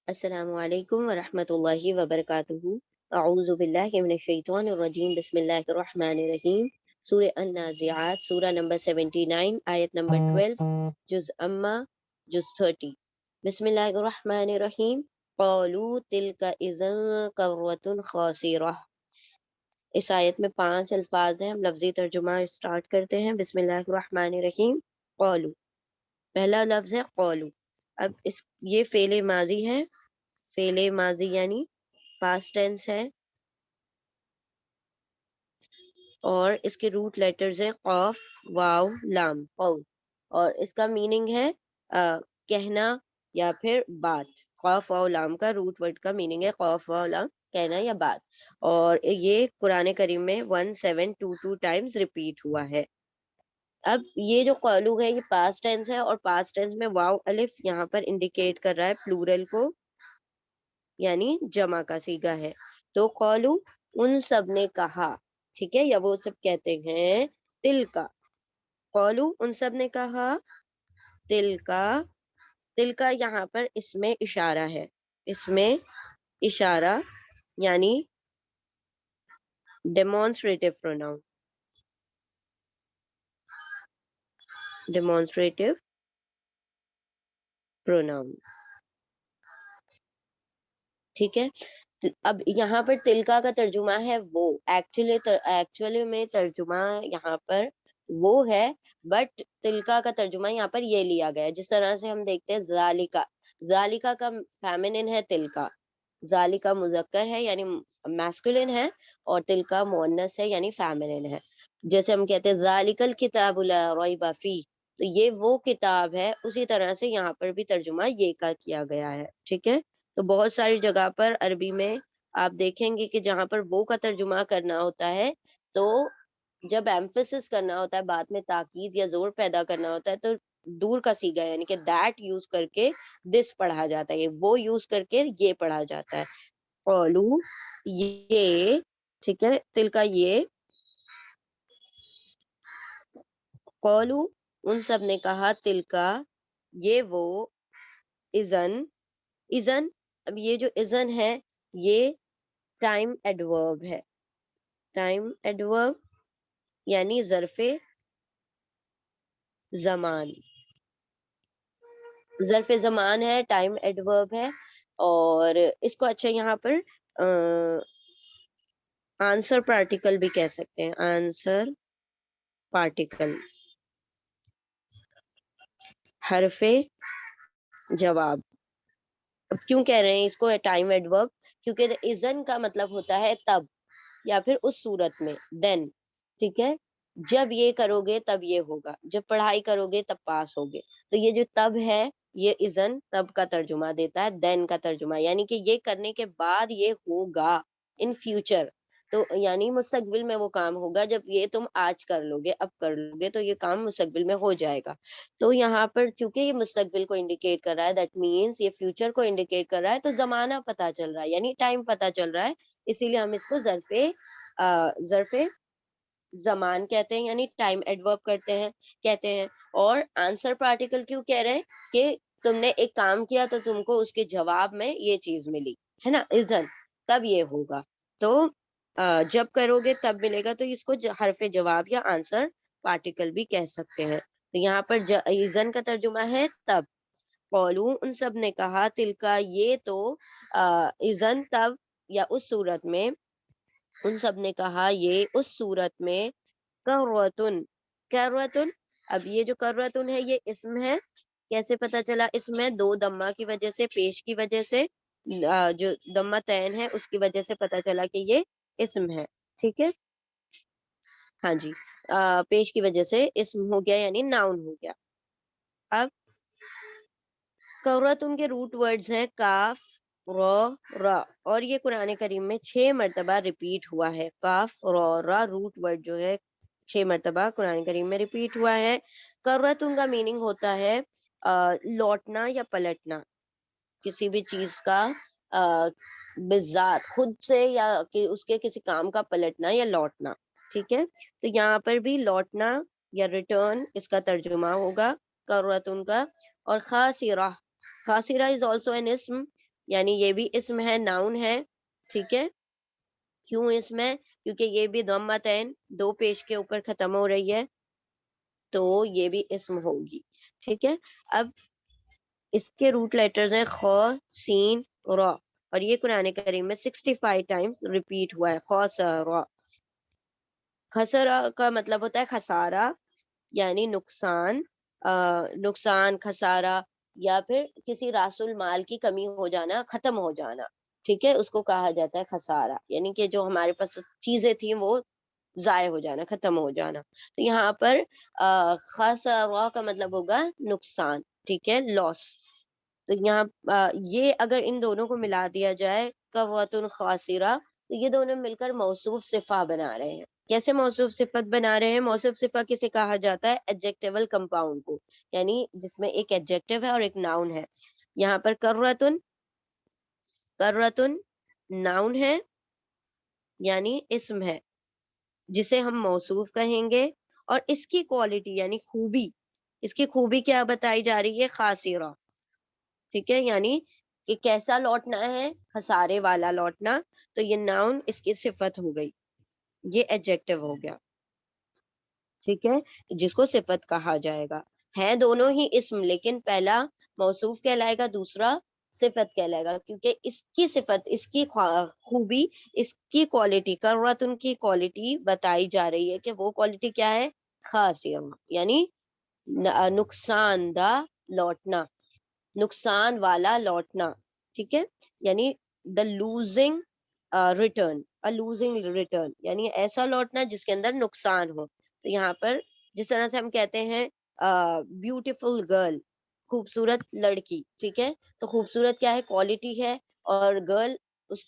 السلام علیکم ورحمۃ اللہ وبرکاتہ۔ اعوذ باللہ من الشیطان الرجیم، بسم اللہ الرحمن الرحیم۔ سورہ النازعات، سورہ نمبر 79، آیت نمبر 12، جز اما، جز 30۔ بسم اللہ الرحمن الرحیم۔ قالوا تلک اذا کرۃ خاسرہ۔ اس آیت میں 5 الفاظ ہیں، ہم لفظی ترجمہ اسٹارٹ کرتے ہیں۔ بسم اللہ الرحمن الرحیم۔ قالوا، پہلا لفظ ہے قالوا۔ اب یہ فعل ماضی ہے، فعل ماضی یعنی پاسٹ ٹینس ہے، اور اس کے روٹ لیٹرز ہیں قاف، واو، لام، قول، اور اس کا میننگ ہے کہنا یا پھر بات۔ قاف واو لام کا روٹ ورڈ کا میننگ ہے قاف واو لام، کہنا یا بات، اور یہ قرآن کریم میں 1722 ٹائمز ریپیٹ ہوا ہے۔ اب یہ جو قولو ہے یہ پاسٹ ٹینس ہے، اور پاسٹ ٹینس میں واو الف یہاں پر انڈیکیٹ کر رہا ہے پلورل کو، یعنی جمع کا صیغہ ہے۔ تو قولو، ان سب نے کہا، ٹھیک ہے، یا وہ سب کہتے ہیں، تل کا، قولو ان سب نے کہا، تل کا یہاں پر اس میں اشارہ ہے، اس میں اشارہ یعنی ڈیمونسٹریٹو پروناؤن، ڈیمونسٹریٹو پروناؤن، ٹھیک ہے۔ اب یہاں پر تلکا کا ترجمہ ہے وہ، ایکچولی میں ترجمہ یہاں پر وہ ہے، بٹ تلکا کا ترجمہ یہاں پر یہ لیا گیا ہے، جس طرح سے ہم دیکھتے ہیں ذالکا، ذالکا کا فیمنن ہے تلکا، ذالکا مذکر ہے یعنی میسکولن ہے، اور تلکا مؤنث ہے یعنی فیمنن ہے۔ جیسے ہم کہتے ہیں ذالک الکتاب لا ریب فیہ، تو یہ وہ کتاب ہے، اسی طرح سے یہاں پر بھی ترجمہ یہ کا کیا گیا ہے، ٹھیک ہے۔ تو بہت ساری جگہ پر عربی میں آپ دیکھیں گے کہ جہاں پر وہ کا ترجمہ کرنا ہوتا ہے، تو جب ایمفیسس کرنا ہوتا ہے، بات میں تاکید یا زور پیدا کرنا ہوتا ہے، تو دور کا صیغہ یعنی کہ دیٹ یوز کر کے دس پڑھا جاتا ہے، وہ یوز کر کے یہ پڑھا جاتا ہے۔ قولو، یہ، ٹھیک ہے، تل کا یہ، قولو ان سب نے کہا، تل کا یہ وہ، اذن، اب یہ جو اذن ہے یہ ٹائم ایڈورب ہے، ٹائم ایڈورب یعنی ظرف زمان، ظرف زمان ہے، ٹائم ایڈورب ہے، اور اس کو اچھا یہاں پر آنسر پارٹیکل بھی کہہ سکتے ہیں، آنسر پارٹیکل، حرف جواب۔ اب کیوں کہہ رہے ہیں اس کو ٹائم ایڈورب؟ کیونکہ اذن کا مطلب ہوتا ہے تب، یا پھر اس صورت میں، دین، ٹھیک ہے، جب یہ کرو گے تب یہ ہوگا، جب پڑھائی کرو گے تب پاس ہوگے، تو یہ جو تب ہے یہ اذن تب کا ترجمہ دیتا ہے، دین کا ترجمہ یعنی کہ یہ کرنے کے بعد یہ ہوگا، ان فیوچر، تو یعنی مستقبل میں وہ کام ہوگا، جب یہ تم آج کر لو گے، اب کر لو گے، تو یہ کام مستقبل میں ہو جائے گا۔ تو یہاں پر چونکہ یہ مستقبل کو انڈیکیٹ کر رہا ہے، دیٹ مینس یہ فیوچر کو انڈیکیٹ کر رہا ہے، تو زمانہ پتا چل رہا ہے یعنی ٹائم پتا چل رہا ہے، اسی لیے ہم اس کو ظرف زمان کہتے ہیں، یعنی ٹائم ایڈورب کہتے ہیں۔ اور آنسر پارٹیکل کیوں کہہ رہے ہیں؟ کہ تم نے ایک کام کیا تو تم کو اس کے جواب میں یہ چیز ملی ہے نا، اذن، تب یہ ہوگا، تو جب کرو گے تب ملے گا، تو اس کو حرف جواب یا آنسر پارٹیکل بھی کہہ سکتے ہیں۔ تو یہاں پر اذن کا ترجمہ ہے تب۔ قولو ان سب نے کہا، تلکا یہ تو، اذن تب یا اس صورت میں، ان سب نے کہا یہ اس صورت میں، کرۃن، اب یہ جو کرۃن ہے یہ اسم ہے، کیسے پتا چلا اسم ہے؟ دو دمہ کی وجہ سے، پیش کی وجہ سے، جو دمہ تین ہے اس کی وجہ سے پتا چلا کہ یہ اسم ہے، ٹھیک ہے، ہاں جی، پیش کی وجہ سے اسم ہو گیا یعنی ناؤن ہو گیا۔ اب کرۃن کے روٹ ورڈز ہیں کاف، را، را، اور یہ قرآن کریم میں 6 مرتبہ ریپیٹ ہوا ہے، کاف، را، را روٹ ورڈ جو ہے 6 مرتبہ قرآن کریم میں ریپیٹ ہوا ہے۔ کرۃن کا میننگ ہوتا ہے لوٹنا یا پلٹنا، کسی بھی چیز کا بذات، خود سے یا کہ اس کے کسی کام کا پلٹنا یا لوٹنا، ٹھیک ہے۔ تو یہاں پر بھی لوٹنا یا ریٹرن اس کا ترجمہ ہوگا کرۃن کا۔ اور خاسرہ، خاسرہ از آلسو این اسم، یعنی یہ بھی اسم ہے، ناؤن ہے، ٹھیک ہے. کیوں اسم ہے؟ کیونکہ یہ بھی ضمتین، دو پیش کے اوپر ختم ہو رہی ہے، تو یہ بھی اسم ہوگی. ٹھیک ہے. اب اس کے روٹ لیٹرز ہیں خ، سین، را، اور یہ قرآن کریم میں 65 ٹائمز ریپیٹ ہوا ہے. خسرا، خسرا کا مطلب ہوتا ہے خسارہ، یعنی نقصان، نقصان، خسارہ، یا پھر کسی راس المال کی کمی ہو جانا، ختم ہو جانا. ٹھیک ہے، اس کو کہا جاتا ہے خسارہ، یعنی کہ جو ہمارے پاس چیزیں تھیں وہ ضائع ہو جانا، ختم ہو جانا. تو یہاں پر خسارہ کا مطلب ہوگا نقصان. ٹھیک ہے، لاس. تو یہاں یہ اگر ان دونوں کو ملا دیا جائے، قوۃ خاسرہ، تو یہ دونوں مل کر موصوف صفہ بنا رہے ہیں. کیسے موصوف صفت بنا رہے ہیں؟ موصوف صفہ کسے کہا جاتا ہے؟ ایڈجیکٹیول کمپاؤنڈ کو، یعنی جس میں ایک ایڈجیکٹیو ہے اور ایک ناؤن ہے. یہاں پر کرۃن، کرۃن ناؤن ہے، یعنی اسم ہے جسے ہم موصوف کہیں گے، اور اس کی کوالٹی یعنی خوبی، اس کی خوبی کیا بتائی جا رہی ہے؟ خاسرہ. ٹھیک ہے، یعنی کہ کیسا لوٹنا ہے؟ خسارے والا لوٹنا. تو یہ ناؤن اس کی صفت ہو گئی، یہ ایڈجیکٹیو ہو گیا. ٹھیک ہے، جس کو صفت کہا جائے گا. ہے دونوں ہی اسم، لیکن پہلا موصوف کہلائے گا، دوسرا صفت کہلائے گا، کیونکہ اس کی صفت، اس کی خوبی، اس کی کوالٹی، کرۃن کی کوالٹی بتائی جا رہی ہے کہ وہ کوالٹی کیا ہے؟ خاسرہ، یعنی نقصان دہ لوٹنا، نقصان والا لوٹنا. ٹھیک ہے، یعنی the losing return, losing return, یعنی ایسا لوٹنا جس کے اندر نقصان ہو. تو یہاں پر جس طرح سے ہم کہتے ہیں بیوٹیفل گرل، خوبصورت لڑکی. ٹھیک ہے، تو خوبصورت کیا ہے؟ کوالٹی ہے، اور گرل اس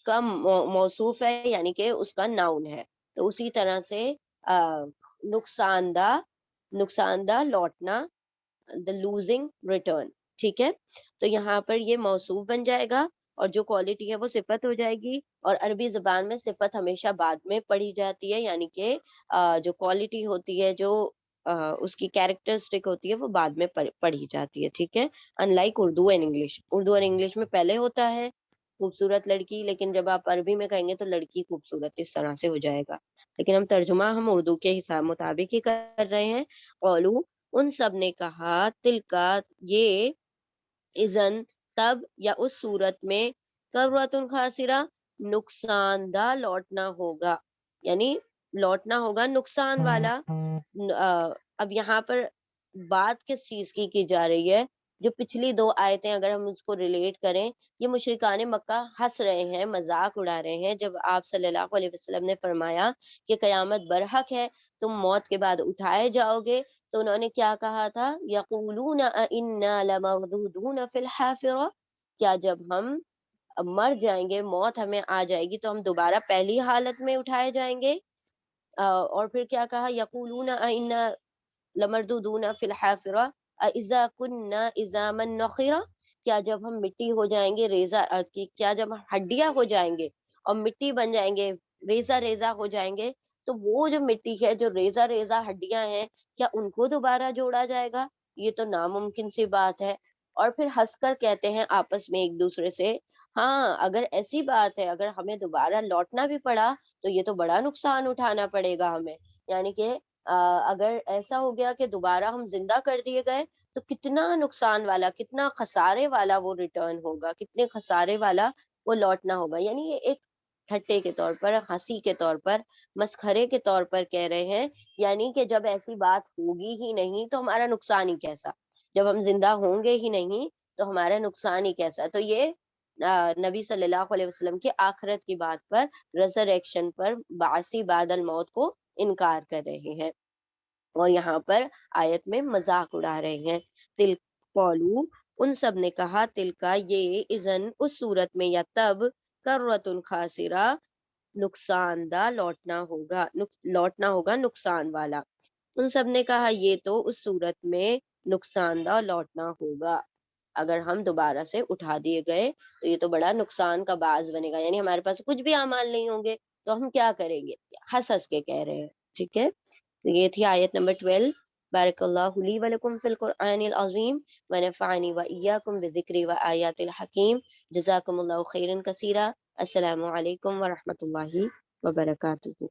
کا موصوف ہے، یعنی کہ اس کا ناؤن ہے. تو اسی طرح سے نقصان دہ، نقصان دہ لوٹنا، the losing return. ٹھیک ہے، تو یہاں پر یہ موصوف بن جائے گا، اور جو کوالٹی ہے وہ صفت ہو جائے گی. اور عربی زبان میں صفت ہمیشہ بعد میں پڑھی جاتی ہے، یعنی کہ جو کوالٹی ہوتی ہے، جو اس کی کیریکٹرسٹک ہوتی ہے، وہ بعد میں پڑھی جاتی ہے. ٹھیک ہے، in like Urdu and English. Urdu اور انگلش میں پہلے ہوتا ہے خوبصورت لڑکی، لیکن جب آپ عربی میں کہیں گے تو لڑکی خوبصورت، اس طرح سے ہو جائے گا. لیکن ہم ترجمہ ہم اردو کے حساب مطابق ہی کر رہے ہیں. قولو، ان سب نے کہا، تلکا، یہ، اذن، تب، یا اس صورت میں، کرۃن خاسرہ، نقصان دہ لوٹنا ہوگا، یعنی لوٹنا ہوگا نقصان والا. اب یہاں پر بات کس چیز کی جا رہی ہے؟ جو پچھلی دو آیتیں اگر ہم اس کو ریلیٹ کریں، یہ مشرکان مکہ ہنس رہے ہیں، مذاق اڑا رہے ہیں جب آپ صلی اللہ علیہ وسلم نے فرمایا کہ قیامت برحق ہے، تم موت کے بعد اٹھائے جاؤ گے. تو انہوں نے کیا کہا تھا؟ یقولون انا لمردودون فی الحافرہ، کیا جب ہم مر جائیں گے، موت ہمیں آ جائے گی، تو ہم دوبارہ پہلی حالت میں اٹھائے جائیں گے. اور پھر کیا کہا؟ یقولون انا لمردودون فی الحافرہ اذا كنا عظاما نخرہ، کیا جب ہم مٹی ہو جائیں گے، ریزہ، کیا جب ہڈیاں ہو جائیں گے اور مٹی بن جائیں گے، ریزہ ریزہ ہو جائیں گے، تو وہ جو مٹی ہے، جو ریزہ ریزہ ہڈیاں ہیں، کیا ان کو دوبارہ جوڑا جائے گا؟ یہ تو ناممکن سی بات ہے. اور پھر ہنس کر کہتے ہیں آپس میں ایک دوسرے سے، ہاں اگر ایسی بات ہے، اگر ہمیں دوبارہ لوٹنا بھی پڑا تو یہ تو بڑا نقصان اٹھانا پڑے گا ہمیں. یعنی کہ اگر ایسا ہو گیا کہ دوبارہ ہم زندہ کر دیے گئے، تو کتنا نقصان والا، کتنا خسارے والا وہ ریٹرن ہوگا، کتنے خسارے والا وہ لوٹنا ہوگا. یعنی یہ ایک ٹھٹے کے طور پر، ہنسی کے طور پر، مسخرے کے طور پر کہہ رہے ہیں. یعنی کہ جب ایسی بات ہوگی ہی نہیں تو ہمارا نقصان ہی کیسا، جب ہم زندہ ہوں گے ہی نہیں تو ہمارا نقصان ہی کیسا. تو یہ نبی صلی اللہ علیہ وسلم کی آخرت کی بات پر، ریزریکشن پر، بعثی بعد الموت کو انکار کر رہے ہیں، اور یہاں پر آیت میں مذاق اڑا رہے ہیں. تل قولو، ان سب نے کہا، تل کا، یہ، اذن، اس صورت میں، یا تب، کرۃن خاسرہ، نقصان دہ لوٹنا ہوگا، لوٹنا ہوگا نقصان والا. ان سب نے کہا یہ تو اس صورت میں نقصان دہ لوٹنا ہوگا، اگر ہم دوبارہ سے اٹھا دیے گئے تو یہ تو بڑا نقصان کا باعث بنے گا، یعنی ہمارے پاس کچھ بھی اعمال نہیں ہوں گے تو ہم کیا کریں گے؟ ہنس ہنس کے کہہ رہے ہیں. ٹھیک ہے، تو یہ تھی آیت نمبر 12. بارک اللہ لی ولکم فی القرآن العظیم ونفعنی وإیاکم بالذکر وآیات الحکیم. جزاکم اللہ خیرا کثیرا. السلام علیکم ورحمۃ اللہ وبرکاتہ.